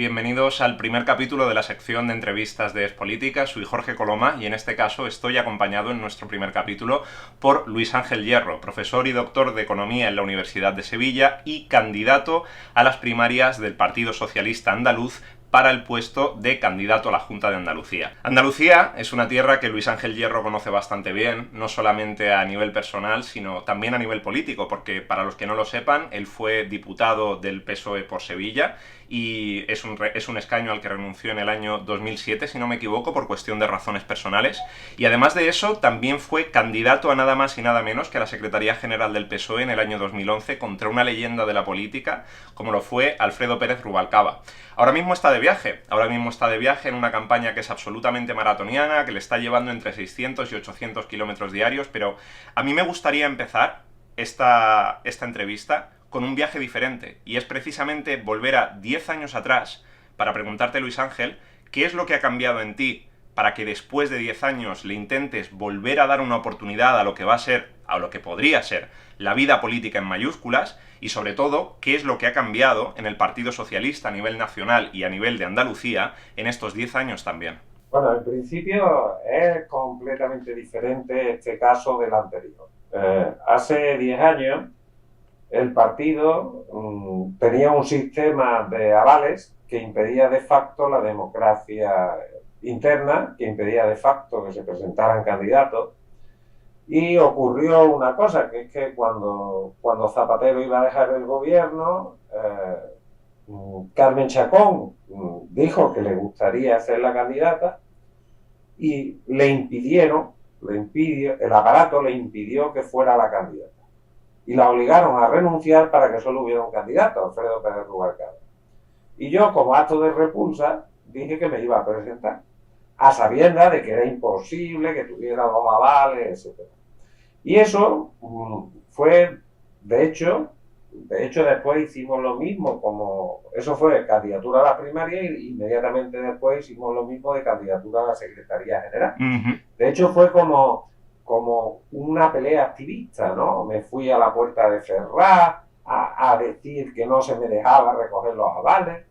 bienvenidos al primer capítulo de la sección de entrevistas de Es Política. Soy Jorge Coloma y en este caso estoy acompañado en nuestro primer capítulo por Luis Ángel Hierro, profesor y doctor de Economía en la Universidad de Sevilla y candidato a las primarias del Partido Socialista Andaluz para el puesto de candidato a la Junta de Andalucía. Andalucía es una tierra que Luis Ángel Hierro conoce bastante bien, no solamente a nivel personal, sino también a nivel político, porque para los que no lo sepan, él fue diputado del PSOE por Sevilla y es un escaño al que renunció en el año 2007, si no me equivoco, por cuestión de razones personales. Y además de eso, también fue candidato a nada más y nada menos que a la Secretaría General del PSOE en el año 2011 contra una leyenda de la política, como lo fue Alfredo Pérez Rubalcaba. Ahora mismo está de viaje en una campaña que es absolutamente maratoniana, que le está llevando entre 600 y 800 kilómetros diarios, pero a mí me gustaría empezar esta entrevista con un viaje diferente, y es precisamente volver a 10 años atrás para preguntarte, Luis Ángel, ¿qué es lo que ha cambiado en ti para que después de 10 años le intentes volver a dar una oportunidad a lo que va a ser, a lo que podría ser, la vida política en mayúsculas? Y sobre todo, ¿qué es lo que ha cambiado en el Partido Socialista a nivel nacional y a nivel de Andalucía en estos 10 años también? Bueno, en principio es completamente diferente este caso del anterior. Hace 10 años el partido tenía un sistema de avales que impedía de facto la democracia interna, que impedía de facto que se presentaran candidatos. Y ocurrió una cosa, que es que cuando Zapatero iba a dejar el gobierno, Carmen Chacón dijo que le gustaría ser la candidata y el aparato le impidió que fuera la candidata. Y la obligaron a renunciar para que solo hubiera un candidato, Alfredo Pérez Rubalcaba. Y yo, como acto de repulsa, dije que me iba a presentar, a sabiendas de que era imposible que tuviera los avales, etc. Y eso fue, de hecho después hicimos lo mismo, eso fue candidatura a la primaria y inmediatamente después hicimos lo mismo de candidatura a la Secretaría General. De hecho fue como una pelea activista, ¿no? Me fui a la puerta de Ferraz a decir que no se me dejaba recoger los avales.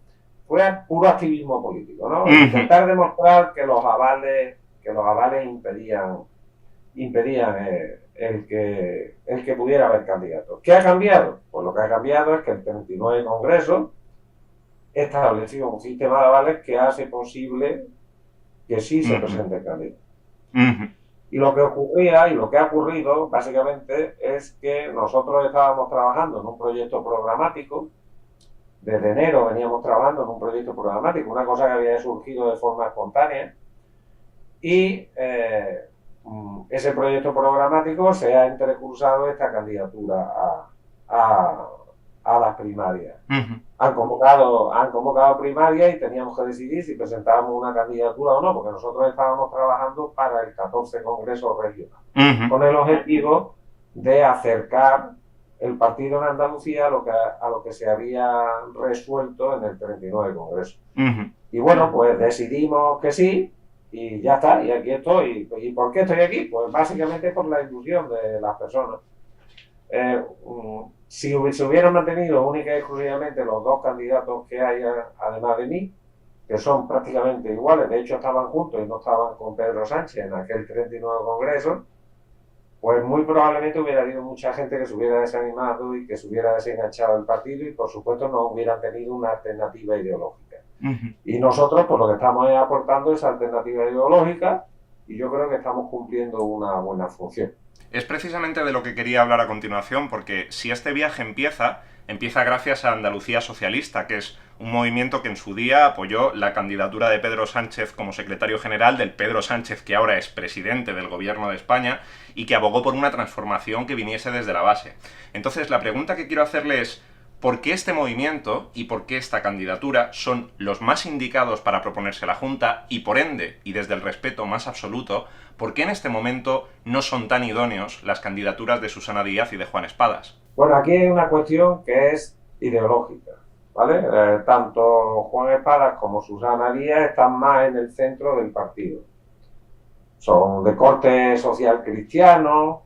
Fue puro activismo político, ¿no? Intentar demostrar que los avales impedían el que pudiera haber candidatos. ¿Qué ha cambiado? Pues lo que ha cambiado es que el 39 Congreso estableció un sistema de avales que hace posible que sí se presente el candidato. Y lo que ocurría y lo que ha ocurrido básicamente es que nosotros estábamos trabajando en un proyecto programático. Desde enero veníamos trabajando en un proyecto programático, una cosa que había surgido de forma espontánea, y ese proyecto programático se ha intercursado esta candidatura a las primarias. Han convocado primarias y teníamos que decidir si presentábamos una candidatura o no, porque nosotros estábamos trabajando para el 14 Congreso Regional, con el objetivo de acercar el partido en Andalucía a lo que se había resuelto en el 39 Congreso. Y bueno, pues decidimos que sí, y ya está, y aquí estoy. ¿Y por qué estoy aquí? Pues básicamente por la ilusión de las personas. Si se hubieran mantenido única y exclusivamente los dos candidatos que hay además de mí, que son prácticamente iguales, de hecho estaban juntos y no estaban con Pedro Sánchez en aquel 39 Congreso, pues muy probablemente hubiera habido mucha gente que se hubiera desanimado y que se hubiera desenganchado del partido y por supuesto no hubieran tenido una alternativa ideológica. Y nosotros pues lo que estamos aportando esa alternativa ideológica y yo creo que estamos cumpliendo una buena función. Es precisamente de lo que quería hablar a continuación, porque si este viaje empieza gracias a Andalucía Socialista, que es un movimiento que en su día apoyó la candidatura de Pedro Sánchez como secretario general, del Pedro Sánchez que ahora es presidente del gobierno de España, y que abogó por una transformación que viniese desde la base. Entonces, la pregunta que quiero hacerle es, ¿por qué este movimiento y por qué esta candidatura son los más indicados para proponerse la Junta y, por ende, y desde el respeto más absoluto, por qué en este momento no son tan idóneos las candidaturas de Susana Díaz y de Juan Espadas? Bueno, aquí hay una cuestión que es ideológica, ¿vale? Tanto Juan Espadas como Susana Díaz están más en el centro del partido. Son de corte social cristiano,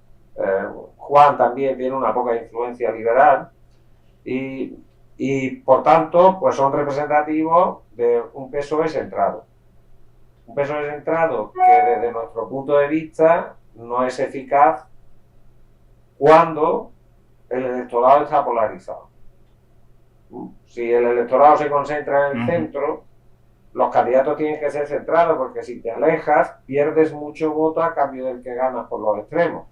Juan también tiene una poca influencia liberal, y y por tanto pues son representativos de un PSOE centrado. Un PSOE centrado que desde nuestro punto de vista no es eficaz cuando el electorado está polarizado. Si el electorado se concentra en el centro, los candidatos tienen que ser centrados, porque si te alejas, pierdes mucho voto a cambio del que ganas por los extremos,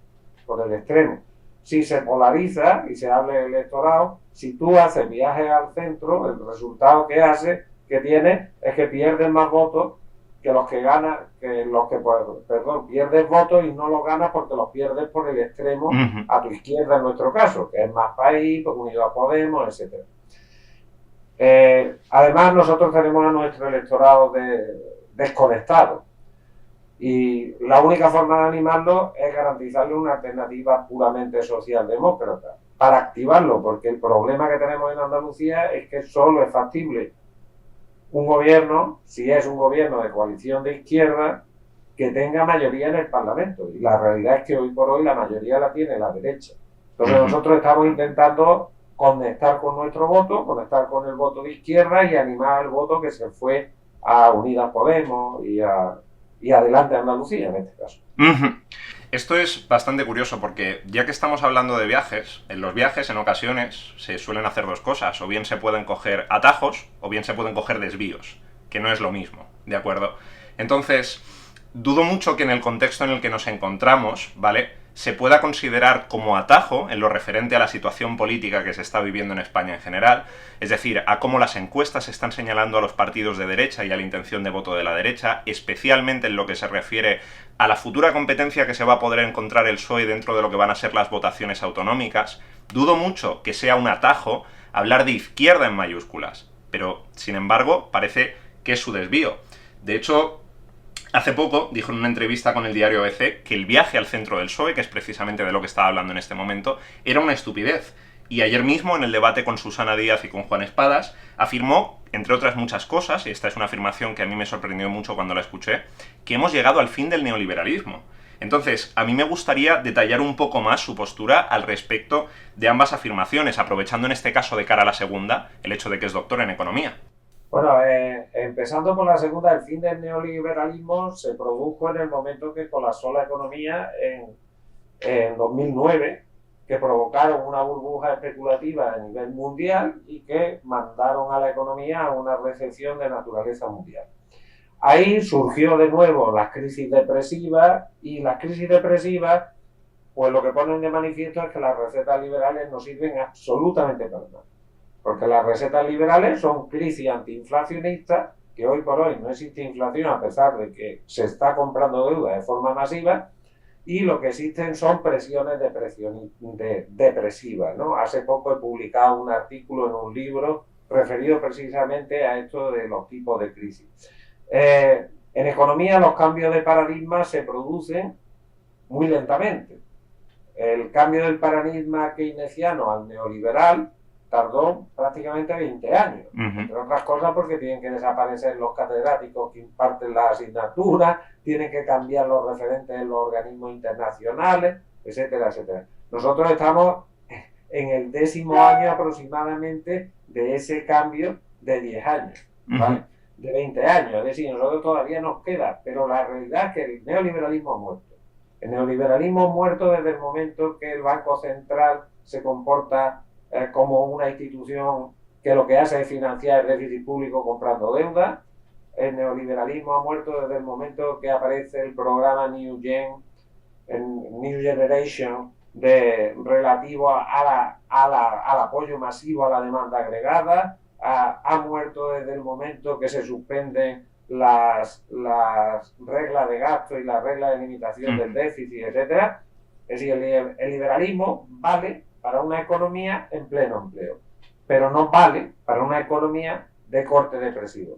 por el extremo. Si se polariza y se habla del electorado, si tú haces viajes al centro, el resultado que tienes es que pierdes más votos que los que ganas, pierdes votos y no los ganas porque los pierdes por el extremo a tu izquierda en nuestro caso, que es Más País, Unidos Podemos, etcétera. Además, nosotros tenemos a nuestro electorado desconectado y la única forma de animarlo es garantizarle una alternativa puramente socialdemócrata para activarlo, porque el problema que tenemos en Andalucía es que solo es factible un gobierno, si es un gobierno de coalición de izquierda, que tenga mayoría en el Parlamento, y la realidad es que hoy por hoy la mayoría la tiene la derecha. Entonces nosotros estamos intentando conectar con nuestro voto, conectar con el voto de izquierda y animar al voto que se fue a Unidas Podemos y Adelante Andalucía en este caso. Esto es bastante curioso porque ya que estamos hablando de viajes, en los viajes en ocasiones se suelen hacer dos cosas, o bien se pueden coger atajos o bien se pueden coger desvíos, que no es lo mismo, ¿de acuerdo? Entonces, dudo mucho que en el contexto en el que nos encontramos, ¿vale?, se pueda considerar como atajo en lo referente a la situación política que se está viviendo en España en general, es decir, a cómo las encuestas están señalando a los partidos de derecha y a la intención de voto de la derecha, especialmente en lo que se refiere a la futura competencia que se va a poder encontrar el PSOE dentro de lo que van a ser las votaciones autonómicas. Dudo mucho que sea un atajo hablar de izquierda en mayúsculas, pero, sin embargo, parece que es su desvío. De hecho, hace poco dijo en una entrevista con el diario ABC que el viaje al centro del PSOE, que es precisamente de lo que estaba hablando en este momento, era una estupidez. Y ayer mismo, en el debate con Susana Díaz y con Juan Espadas, afirmó, entre otras muchas cosas, y esta es una afirmación que a mí me sorprendió mucho cuando la escuché, que hemos llegado al fin del neoliberalismo. Entonces, a mí me gustaría detallar un poco más su postura al respecto de ambas afirmaciones, aprovechando en este caso de cara a la segunda, el hecho de que es doctor en economía. Bueno, empezando por la segunda, el fin del neoliberalismo se produjo en el momento que colapsó la economía en 2009, que provocaron una burbuja especulativa a nivel mundial y que mandaron a la economía a una recesión de naturaleza mundial. Ahí surgió de nuevo las crisis depresivas, y las crisis depresivas, pues lo que ponen de manifiesto es que las recetas liberales no sirven absolutamente para nada. Porque las recetas liberales son crisis antiinflacionistas, que hoy por hoy no existe inflación a pesar de que se está comprando deuda de forma masiva, y lo que existen son presiones depresivas, ¿no? Hace poco he publicado un artículo en un libro referido precisamente a esto de los tipos de crisis. En economía los cambios de paradigma se producen muy lentamente. El cambio del paradigma keynesiano al neoliberal tardó prácticamente 20 años, entre otras cosas porque tienen que desaparecer los catedráticos que imparten las asignaturas, tienen que cambiar los referentes en los organismos internacionales, etcétera, etcétera. Nosotros estamos en el 10º año aproximadamente de ese cambio de 10 años, ¿vale? De 20 años, es decir, nosotros todavía nos queda, pero la realidad es que el neoliberalismo ha muerto. El neoliberalismo ha muerto desde el momento que el Banco Central se comporta como una institución que lo que hace es financiar el déficit público comprando deuda. El neoliberalismo ha muerto desde el momento que aparece el programa New Generation relativo al apoyo masivo a la demanda agregada. Ha muerto desde el momento que se suspenden las reglas de gasto y las reglas de limitación del déficit, etcétera. Es decir, el liberalismo vale para una economía en pleno empleo, pero no vale para una economía de corte depresivo.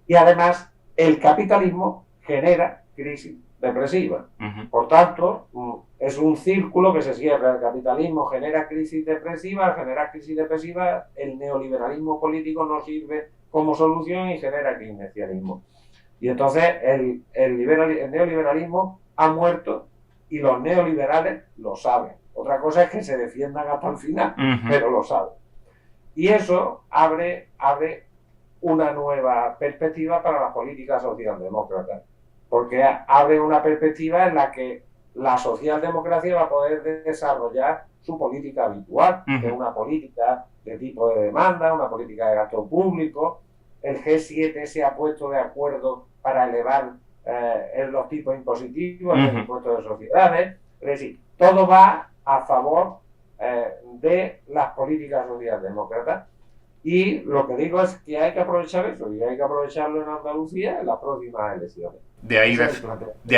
Y además, el capitalismo genera crisis depresiva. Por tanto, es un círculo que se cierra. El capitalismo genera crisis depresiva, el neoliberalismo político no sirve como solución y genera keynesianismo. Y entonces el neoliberalismo ha muerto y los neoliberales lo saben. Otra cosa es que se defiendan hasta el final, pero lo saben. Y eso abre una nueva perspectiva para la política socialdemócrata, porque abre una perspectiva en la que la socialdemocracia va a poder desarrollar su política habitual, que es una política de tipo de demanda, una política de gasto público. El G7 se ha puesto de acuerdo para elevar los tipos impositivos, el impuesto de sociedades. Es decir, todo va a favor de las políticas socialdemócratas. Y lo que digo es que hay que aprovechar eso, y hay que aprovecharlo en Andalucía en las próximas elecciones. De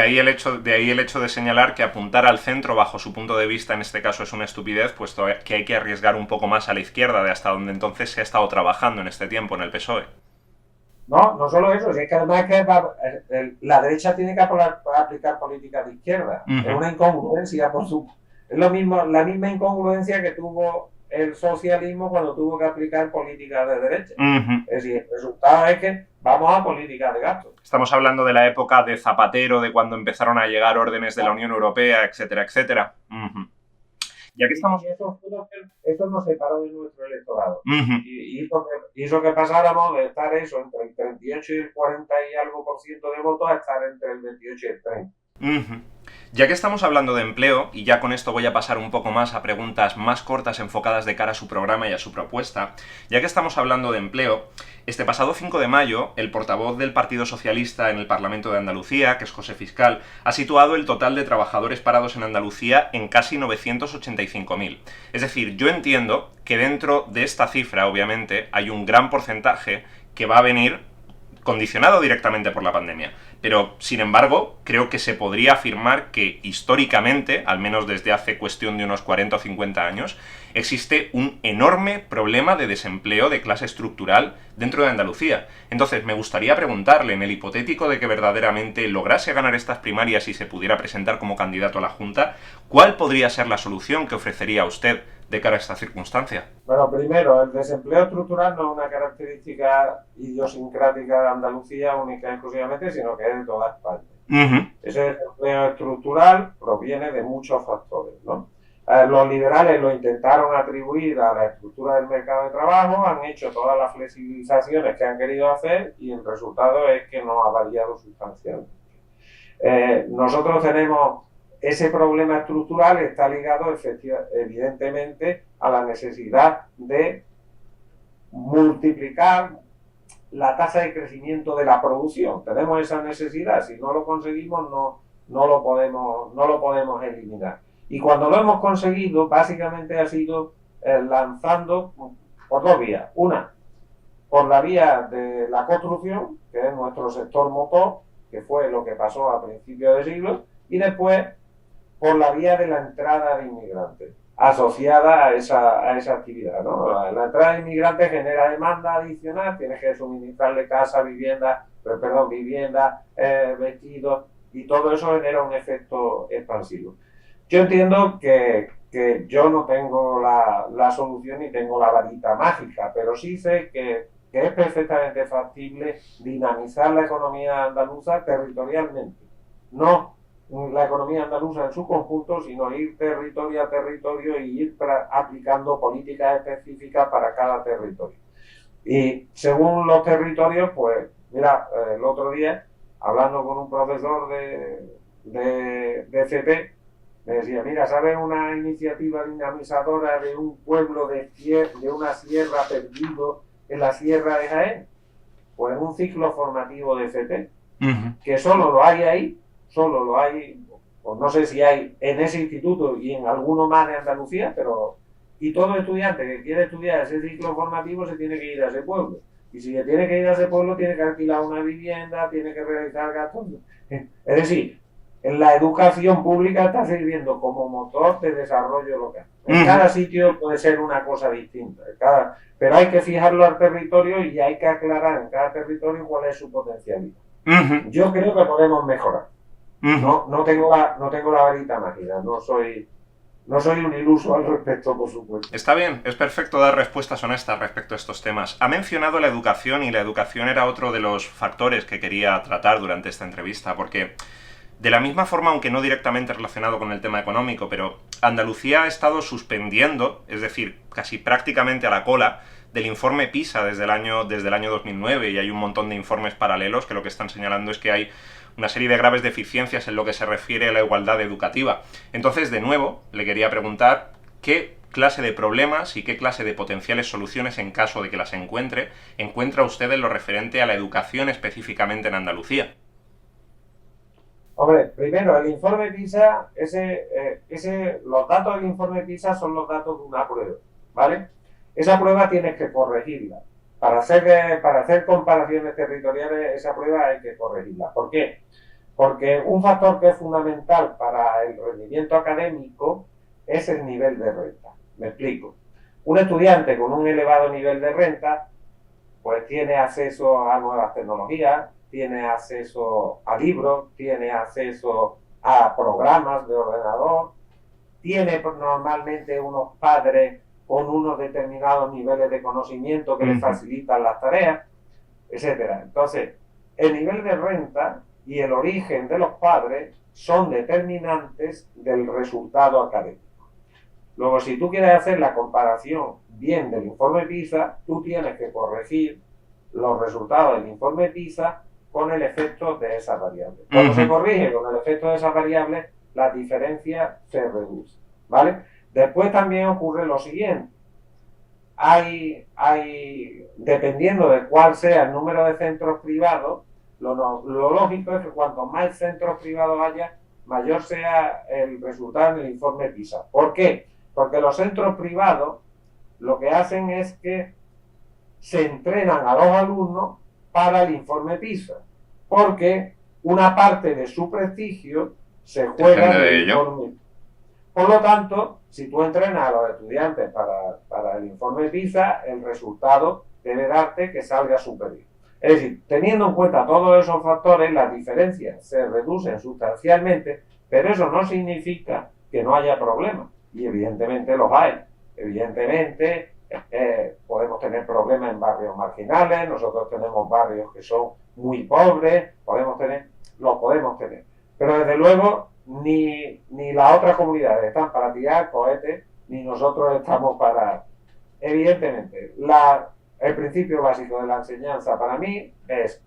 ahí el hecho de señalar que apuntar al centro bajo su punto de vista en este caso es una estupidez, puesto que hay que arriesgar un poco más a la izquierda de hasta donde entonces se ha estado trabajando en este tiempo en el PSOE. No solo eso, es que además la derecha tiene que aplicar políticas de izquierda. Es una incongruencia, por supuesto. Es la misma incongruencia que tuvo el socialismo cuando tuvo que aplicar políticas de derecha. Es decir, el resultado es que vamos a políticas de gasto. Estamos hablando de la época de Zapatero, de cuando empezaron a llegar órdenes de la Unión Europea, etcétera, etcétera. Ya que estamos... Y eso nos separó de nuestro electorado. Y hizo que pasáramos de estar eso entre el 38 y el 40 y algo % de votos a estar entre el 28 y el 30. Ya que estamos hablando de empleo, y ya con esto voy a pasar un poco más a preguntas más cortas enfocadas de cara a su programa y a su propuesta, ya que estamos hablando de empleo, este pasado 5 de mayo, el portavoz del Partido Socialista en el Parlamento de Andalucía, que es José Fiscal, ha situado el total de trabajadores parados en Andalucía en casi 985.000. Es decir, yo entiendo que dentro de esta cifra, obviamente, hay un gran porcentaje que va a venir condicionado directamente por la pandemia. Pero, sin embargo, creo que se podría afirmar que históricamente, al menos desde hace cuestión de unos 40 o 50 años, existe un enorme problema de desempleo de clase estructural dentro de Andalucía. Entonces, me gustaría preguntarle, en el hipotético de que verdaderamente lograse ganar estas primarias y se pudiera presentar como candidato a la Junta, ¿cuál podría ser la solución que ofrecería a usted de cara a esta circunstancia? Bueno, primero, el desempleo estructural no es una característica idiosincrática de Andalucía única y exclusivamente, sino que es de toda España. Ese desempleo estructural proviene de muchos factores, ¿no? Los liberales lo intentaron atribuir a la estructura del mercado de trabajo, han hecho todas las flexibilizaciones que han querido hacer y el resultado es que no ha variado sustancialmente. Nosotros tenemos ese problema estructural, está ligado evidentemente a la necesidad de multiplicar la tasa de crecimiento de la producción. Tenemos esa necesidad, si no lo conseguimos no lo podemos eliminar. Y cuando lo hemos conseguido, básicamente ha sido lanzando por dos vías. Una, por la vía de la construcción, que es nuestro sector motor, que fue lo que pasó a principios de siglo, y después por la vía de la entrada de inmigrantes, asociada a esa actividad, ¿no? La entrada de inmigrantes genera demanda adicional, tienes que suministrarle casa, vivienda, vestidos, y todo eso genera un efecto expansivo. Yo entiendo que yo no tengo la solución ni tengo la varita mágica, pero sí sé que es perfectamente factible dinamizar la economía andaluza territorialmente. No la economía andaluza en su conjunto, sino ir territorio a territorio y ir aplicando políticas específicas para cada territorio. Y según los territorios, pues, mira, el otro día, hablando con un profesor de FP, me decía, mira, ¿sabes una iniciativa dinamizadora de un pueblo de una sierra perdido en la sierra de Jaén? Pues un ciclo formativo de FP, que solo lo hay ahí, pues no sé si hay en ese instituto y en alguno más de Andalucía, pero y todo estudiante que quiere estudiar ese ciclo formativo se tiene que ir a ese pueblo. Y si tiene que ir a ese pueblo, tiene que alquilar una vivienda, tiene que realizar gastos. Es decir, la educación pública está sirviendo como motor de desarrollo local. En cada sitio puede ser una cosa distinta, pero hay que fijarlo al territorio y hay que aclarar en cada territorio cuál es su potencialidad. Yo creo que podemos mejorar. No tengo la varita mágica, no soy un iluso al respecto, por supuesto. Está bien, es perfecto dar respuestas honestas respecto a estos temas. Ha mencionado la educación y la educación era otro de los factores que quería tratar durante esta entrevista, porque de la misma forma, aunque no directamente relacionado con el tema económico, pero Andalucía ha estado suspendiendo, es decir, casi prácticamente a la cola, del informe PISA desde el año 2009, y hay un montón de informes paralelos que lo que están señalando es que hay una serie de graves deficiencias en lo que se refiere a la igualdad educativa. Entonces, de nuevo, le quería preguntar qué clase de problemas y qué clase de potenciales soluciones, en caso de que las encuentra usted en lo referente a la educación específicamente en Andalucía. Hombre, primero, el informe PISA, los datos del informe PISA son los datos de una prueba, ¿vale? Esa prueba tienes que corregirla. Para hacer comparaciones territoriales, esa prueba hay que corregirla. ¿Por qué? Porque un factor que es fundamental para el rendimiento académico es el nivel de renta. Me explico. Un estudiante con un elevado nivel de renta, pues tiene acceso a nuevas tecnologías, tiene acceso a libros, tiene acceso a programas de ordenador, tiene normalmente unos padres con unos determinados niveles de conocimiento que les facilitan las tareas, etcétera. Entonces, el nivel de renta y el origen de los padres son determinantes del resultado académico. Luego, si tú quieres hacer la comparación bien del informe PISA, tú tienes que corregir los resultados del informe PISA con el efecto de esas variables. Cuando se corrige con el efecto de esas variables, la diferencia se reduce, ¿vale? Después también ocurre lo siguiente. Dependiendo de cuál sea el número de centros privados, lo lógico es que cuanto más centros privados haya, mayor sea el resultado en el informe PISA. ¿Por qué? Porque los centros privados lo que hacen es que se entrenan a los alumnos para el informe PISA, porque una parte de su prestigio se juega en el informe. Por lo tanto, si tú entrenas a los estudiantes para el informe PISA, el resultado debe darte que salga superior. Es decir, teniendo en cuenta todos esos factores, las diferencias se reducen sustancialmente, pero eso no significa que no haya problemas. Y evidentemente los hay. Evidentemente podemos tener problemas en barrios marginales, nosotros tenemos barrios que son muy pobres, los podemos tener. Pero desde luego ni las otras comunidades están para tirar cohetes, ni nosotros estamos para... Evidentemente, el principio básico de la enseñanza para mí es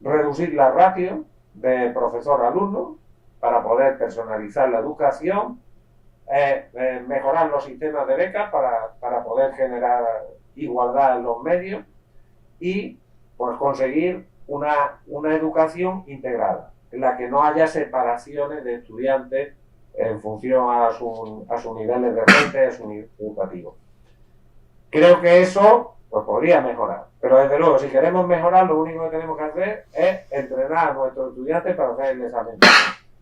reducir la ratio de profesor-alumno para poder personalizar la educación, mejorar los sistemas de becas para poder generar igualdad en los medios y pues conseguir una educación integrada, en la que no haya separaciones de estudiantes en función a sus niveles de renta y a su nivel educativo. Creo que eso pues podría mejorar, pero desde luego si queremos mejorar lo único que tenemos que hacer es entrenar a nuestros estudiantes para hacer el examen.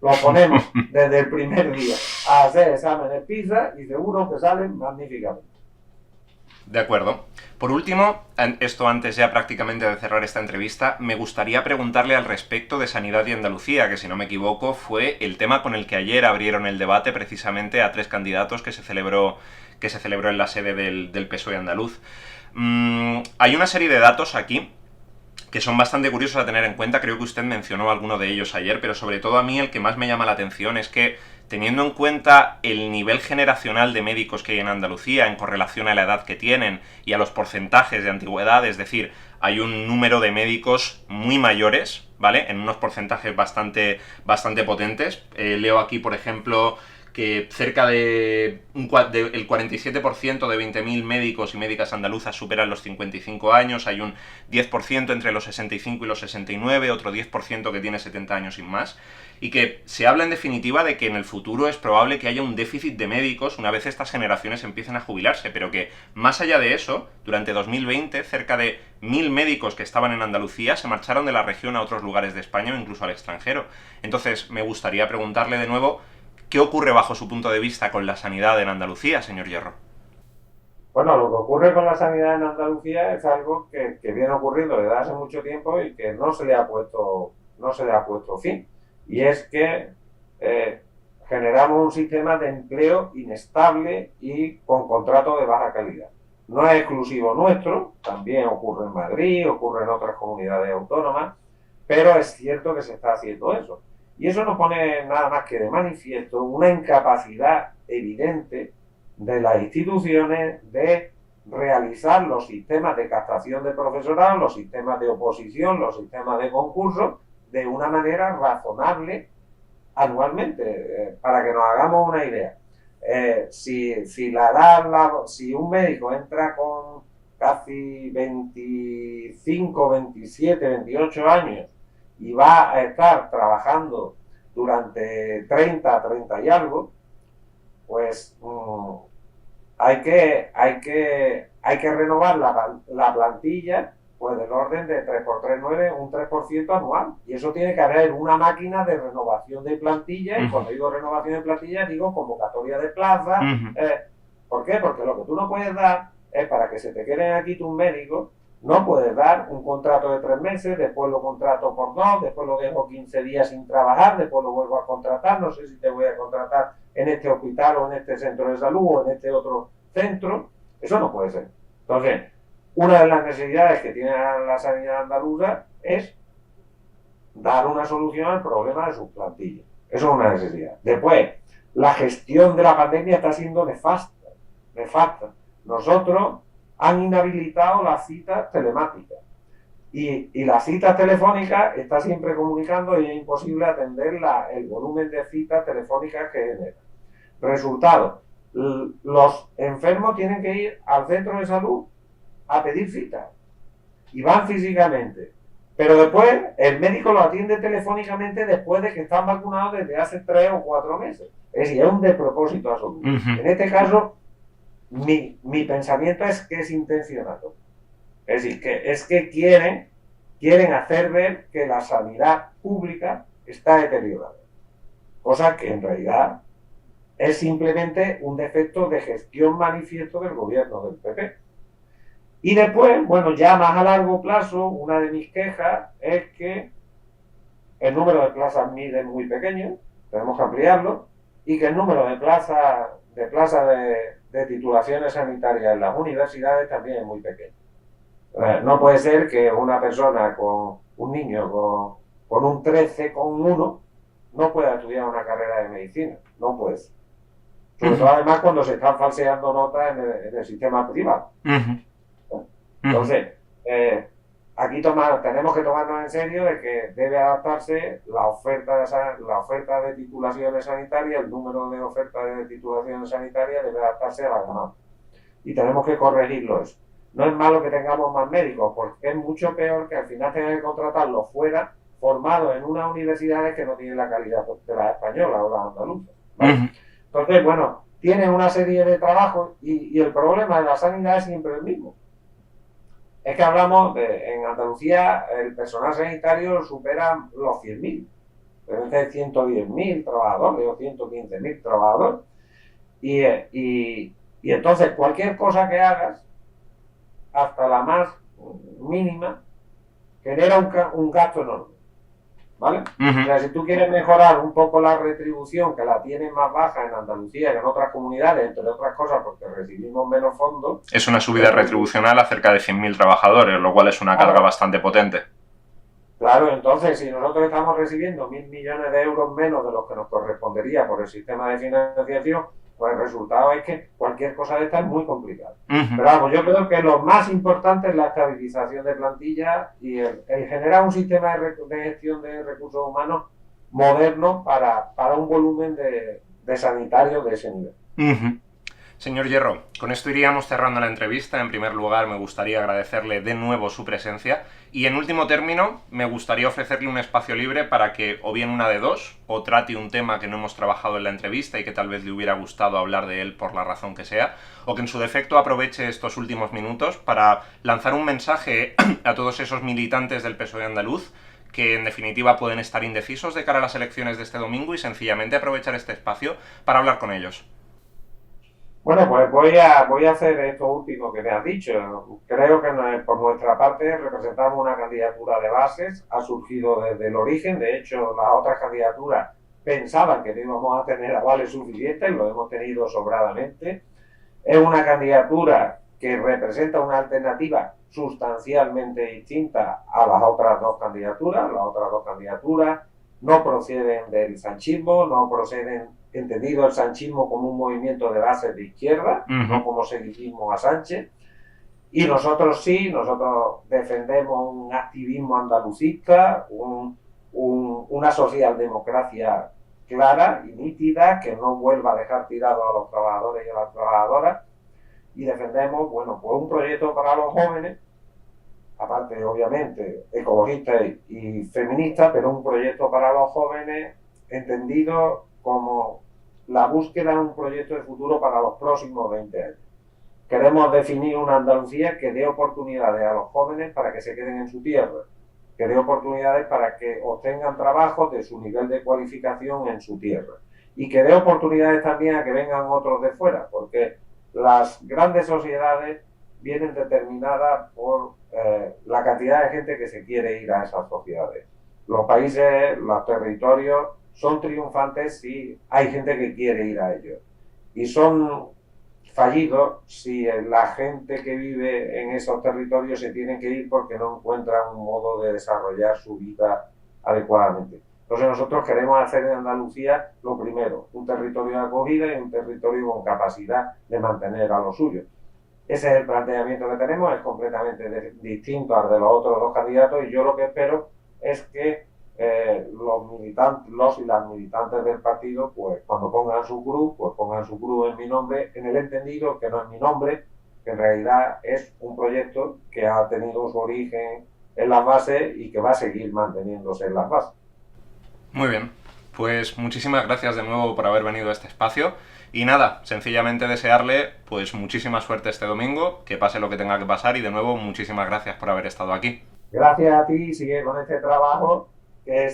Los ponemos desde el primer día a hacer exámenes PISA y seguro que salen magníficamente. De acuerdo. Por último, esto antes ya prácticamente de cerrar esta entrevista, me gustaría preguntarle al respecto de Sanidad y Andalucía, que si no me equivoco fue el tema con el que ayer abrieron el debate precisamente a 3 candidatos que se celebró en la sede del PSOE andaluz. Hay una serie de datos aquí que son bastante curiosos a tener en cuenta. Creo que usted mencionó alguno de ellos ayer, pero sobre todo a mí el que más me llama la atención es que, teniendo en cuenta el nivel generacional de médicos que hay en Andalucía en correlación a la edad que tienen y a los porcentajes de antigüedad, es decir, hay un número de médicos muy mayores, ¿vale? En unos porcentajes bastante potentes. Leo aquí, por ejemplo, que cerca del 47% de 20.000 médicos y médicas andaluzas superan los 55 años, hay un 10% entre los 65 y los 69, otro 10% que tiene 70 años y más, y que se habla en definitiva de que en el futuro es probable que haya un déficit de médicos una vez estas generaciones empiecen a jubilarse, pero que más allá de eso, durante 2020, cerca de 1.000 médicos que estaban en Andalucía se marcharon de la región a otros lugares de España o incluso al extranjero. Entonces, me gustaría preguntarle de nuevo, ¿qué ocurre bajo su punto de vista con la sanidad en Andalucía, señor Hierro? Bueno, lo que ocurre con la sanidad en Andalucía es algo que viene ocurriendo desde hace mucho tiempo y que no se le ha puesto fin. Y es que generamos un sistema de empleo inestable y con contratos de baja calidad. No es exclusivo nuestro, también ocurre en Madrid, ocurre en otras comunidades autónomas, pero es cierto que se está haciendo eso. Y eso nos pone nada más que de manifiesto una incapacidad evidente de las instituciones de realizar los sistemas de captación de profesorado, los sistemas de oposición, los sistemas de concurso, de una manera razonable anualmente, para que nos hagamos una idea. Si un médico entra con casi 25, 27, 28 años y va a estar trabajando durante 30 y algo, pues hay que renovar la plantilla, pues del orden de 3 por 3, 9, un 3% anual. Y eso tiene que haber una máquina de renovación de plantilla, y cuando digo renovación de plantilla, digo convocatoria de plaza. ¿Por qué? Porque lo que tú no puedes dar es, para que se te queden aquí tus médicos, no puedes dar un contrato de 3 meses, después lo contrato por 2, después lo dejo 15 días sin trabajar, después lo vuelvo a contratar, no sé si te voy a contratar en este hospital o en este centro de salud o en este otro centro. Eso no puede ser. Entonces, una de las necesidades que tiene la sanidad andaluza es dar una solución al problema de sus plantillas. Eso es una necesidad. Después, la gestión de la pandemia está siendo nefasta. Nosotros han inhabilitado las citas telemáticas. Y las citas telefónicas está siempre comunicando y es imposible atender el volumen de citas telefónicas que genera. Resultado, los enfermos tienen que ir al centro de salud a pedir citas y van físicamente, pero después el médico lo atiende telefónicamente después de que están vacunados desde hace 3 o 4 meses. Es decir, es un despropósito absoluto. En este caso, mi pensamiento es que es intencionado. Es decir, que quieren hacer ver que la sanidad pública está deteriorada, cosa que en realidad es simplemente un defecto de gestión manifiesto del gobierno del PP. Y después, bueno, ya más a largo plazo, una de mis quejas es que el número de plazas MIR es muy pequeño, tenemos que ampliarlo, y que el número de plazas de titulaciones sanitarias en las universidades también es muy pequeño. No puede ser que una persona un niño con un 13,1 no pueda estudiar una carrera de medicina, no puede ser. Sobre todo además cuando se están falseando notas en el sistema privado. Entonces, aquí tenemos que tomarnos en serio de que debe adaptarse la oferta de titulaciones sanitarias, el número de ofertas de titulaciones sanitarias debe adaptarse a la demanda. Y tenemos que corregirlo eso. No es malo que tengamos más médicos, porque es mucho peor que al final tengan que contratarlos fuera, formados en unas universidades que no tienen la calidad de las españolas o las andaluzas. ¿Vale? Entonces, bueno, tienen una serie de trabajos y el problema de la sanidad es siempre el mismo. Es que en Andalucía el personal sanitario supera los 100.000, debe ser 110.000 trabajadores o 115.000 trabajadores. Y entonces cualquier cosa que hagas, hasta la más mínima, genera un gasto enorme. ¿Vale? O sea, si tú quieres mejorar un poco la retribución, que la tienen más baja en Andalucía que en otras comunidades, entre otras cosas porque recibimos menos fondos... Es una subida retribucional a cerca de 100.000 trabajadores, lo cual es una carga bastante potente. Claro, entonces, si nosotros estamos recibiendo 1.000 millones de euros menos de los que nos correspondería por el sistema de financiación, pues el resultado es que cualquier cosa de esta es muy complicada. Pero vamos, yo creo que lo más importante es la estabilización de plantilla y el generar un sistema de gestión de recursos humanos moderno para un volumen de sanitarios de ese nivel. Señor Hierro, con esto iríamos cerrando la entrevista. En primer lugar, me gustaría agradecerle de nuevo su presencia y, en último término, me gustaría ofrecerle un espacio libre para que, o bien una de dos, o trate un tema que no hemos trabajado en la entrevista y que tal vez le hubiera gustado hablar de él por la razón que sea, o que en su defecto aproveche estos últimos minutos para lanzar un mensaje a todos esos militantes del PSOE andaluz que en definitiva pueden estar indecisos de cara a las elecciones de este domingo y sencillamente aprovechar este espacio para hablar con ellos. Bueno, pues voy a hacer esto último que me has dicho. Creo que por nuestra parte representamos una candidatura de bases, ha surgido desde el origen. De hecho, las otras candidaturas pensaban que no íbamos a tener avales suficientes, lo hemos tenido sobradamente. Es una candidatura que representa una alternativa sustancialmente distinta a las otras dos candidaturas. Las otras dos candidaturas no proceden del sanchismo, no proceden, entendido el sanchismo como un movimiento de bases de izquierda, no como seguidismo a Sánchez. Y nosotros sí, nosotros defendemos un activismo andalucista, una socialdemocracia clara y nítida que no vuelva a dejar tirados a los trabajadores y a las trabajadoras, y defendemos, bueno, pues un proyecto para los jóvenes, aparte obviamente ecologista y feminista, pero un proyecto para los jóvenes entendido como la búsqueda de un proyecto de futuro para los próximos 20 años. Queremos definir una Andalucía que dé oportunidades a los jóvenes para que se queden en su tierra, que dé oportunidades para que obtengan trabajo de su nivel de cualificación en su tierra, y que dé oportunidades también a que vengan otros de fuera, porque las grandes sociedades vienen determinadas por la cantidad de gente que se quiere ir a esas sociedades. Los países, los territorios son triunfantes si hay gente que quiere ir a ellos, y son fallidos si la gente que vive en esos territorios se tiene que ir porque no encuentran un modo de desarrollar su vida adecuadamente. Entonces nosotros queremos hacer en Andalucía lo primero, un territorio de acogida y un territorio con capacidad de mantener a los suyos. Ese es el planteamiento que tenemos, es completamente distinto al de los otros dos candidatos, y yo lo que espero es que los y las militantes del partido, pues cuando pongan su cruz, pues pongan su cruz en mi nombre, en el entendido que no es mi nombre, que en realidad es un proyecto que ha tenido su origen en las bases y que va a seguir manteniéndose en las bases. Muy bien, pues muchísimas gracias de nuevo por haber venido a este espacio. Y nada, sencillamente desearle pues muchísima suerte este domingo, que pase lo que tenga que pasar, y de nuevo muchísimas gracias por haber estado aquí. Gracias a ti, sigue con este trabajo que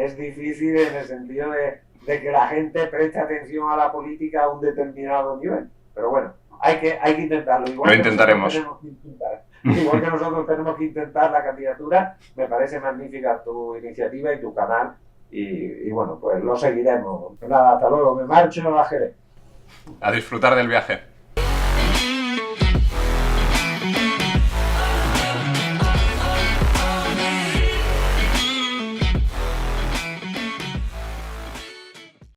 es difícil en el sentido de que la gente preste atención a la política a un determinado nivel. Pero bueno, hay que intentarlo. Lo intentaremos. Igual que nosotros tenemos que intentar la candidatura, me parece magnífica tu iniciativa y tu canal. Y bueno, pues lo seguiremos. Nada, hasta luego. Me marcho a Jerez. A disfrutar del viaje.